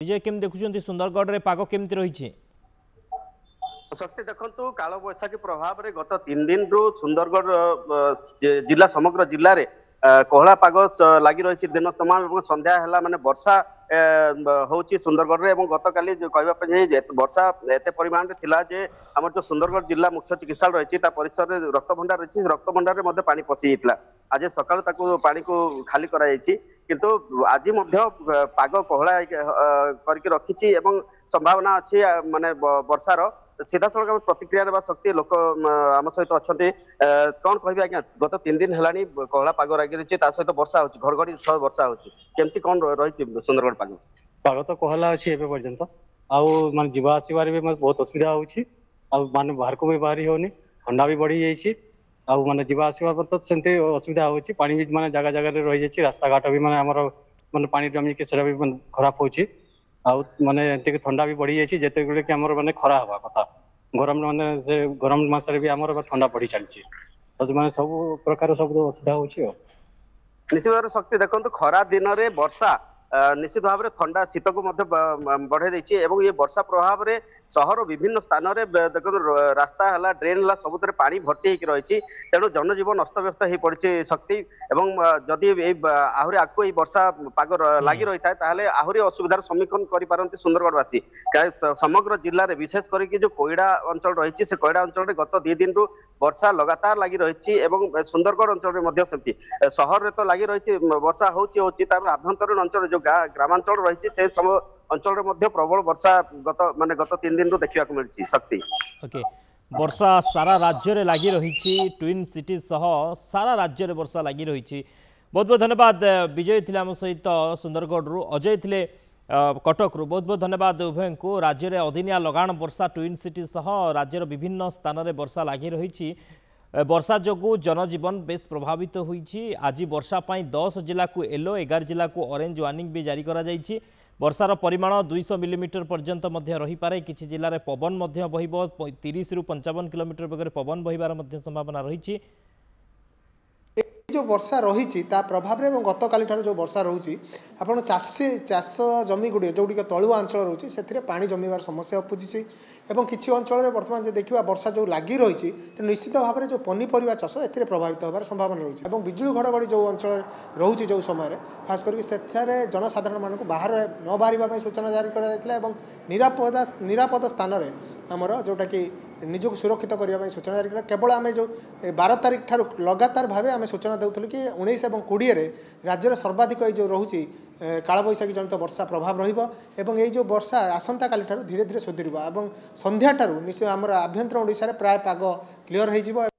विजय केम देखुं सुंदरगढ़ रे पाग केमती रही शक्ति देखु काल बैशाखी प्रभाव में गत 3 दिन रु सुंदरगढ़ जिला समग्र जिले में कोहला पाग लगी रही दिन तमाम संध्या है माने वर्षा होची सुंदरगढ़ रे गत काली कहवाई वर्षा एत परिमाण थिला जे हमर जो सुंदरगढ़ जिला मुख्य चिकित्सालय रही परिसर में रक्त भंडार रही रक्त भंडार में पानी पशि जाता आज सकाळु पानी को खाली कराई किंतु आज पाग कोहला करके रखी संभावना अच्छी माने वर्षार सीधा सड़क प्रतिक्रिया शक्ति लोक आम सहित अच्छा कौन कह आज्ञा गत 3 दिन है कोहला पाग लगी रही सहित वर्षा हो घड़घड़ी सह वर्षा होमती कौन रही सुंदरगढ़ पाग पाग तो कोहला अच्छी एवं पर्यंत आउ मान जीवा आसबार भी बहुत असुविधा होने बाहर को भी बाहरी होनी ठंडा भी बढ़ी जाइए आउ माने जीवा आसवा तो सेमती असुविधा होची पानी भी माने जगह जगह रही जाइए रास्ता घाट भी माने हमर माने पानी जमी के सेरा भी खराब होची आउ माने एते ठंडा भी बढ़ी जाइए जेते गुले कि हमर माने खरा हवा कथा गरम माने से गरम मास रे भी हमर ठंडा बढ़ी चलची तो माने सब प्रकार सब असुविधा होची निश्चित भाव शक्ति देखो खरा दिन में वर्षा निश्चित भाव में ठंडा शीत को बढ़े देछि एवं ये वर्षा प्रभाव में सहर विभिन्न स्थान में देखो रास्ता है ड्रेन है सबुत पानी भर्ती होकर रही तेणु जनजीवन अस्तव्यस्त हो पड़ी शक्ति एवं जदि आहरी आगू ये वर्षा पाग लगी रही है आहरी असुविधार सम्मुखीन कर सुंदरगढ़वासी समग्र जिले में विशेष करके जो कोईडा अंचल रही से कोईडा अंचल गत 2 दिन रु वर्षा लगातार लगी रही सुंदरगढ़ अंचल में सहर में तो लगी रही वर्षा होभ्यंतरीण अंचल जो ग्रामांचल रही से सब अंचल में प्रबल वर्षा गत 3 दिन देखा मिली शक्ति ओके वर्षा सारा राज्य रे लगी रही ट्विन सिटी सह सारा राज्य रे वर्षा लगी रही बहुत बहुत धन्यवाद विजय थे आम सहित सुंदरगढ़ रु अजय थे कटक रु बहुत बहुत धन्यवाद उभय को राज्य में अदिनिया लगाण वर्षा ट्विन सिटी सह राज्यर विभिन्न स्थान में वर्षा लगी रही वर्षा जोगु जनजीवन बेस प्रभावित होइछि आज वर्षा पाई 10 जिला को येलो 11 जिला को ऑरेंज वार्निंग भी जारी करा जाइछि वर्षार परिमाण 200 मिलीमीटर पर्यंत रही पारे किछि जिले में पवन बहिब 30 रु 55 किलोमीटर बेगर पवन बहिबार संभावना रही जो वर्षा रही प्रभाव में गत काली जो वर्षा रोचे आपड़ चाष जमी गुड़े जोड़ तलुआ अंचल रोचे से पानी जमीवार समस्या उपजी एवं किसी अंचल बर्तमान जो देखा वर्षा जो लगी रही तो निश्चित भाव में जो पनीपरिया चाष ए प्रभावित होबार संभावना रही है बिजुली घड़घड़ी जो अंचल रोचे जो समय खास करके जनसाधारण मानक बाहर न बाहर सूचना जारी कर निरापद स्थान आमर जोटा कि निजक सुरक्षित करने सूचना जारी करा केवल आम जो 12 तारिख ठार लगातार भाव आम सूचना देउथलु कि 19 और 20 राज्यर सर्वाधिक जो रोचे कालबैशाखी जनित वर्षा प्रभाव रही ये जो वर्षा आसंता काली ठार धीरे धीरे सुधीर और संध्या ठारू निश्चय आमर आभ्यंतर ओडिशा रे प्राय पाग क्लियर हो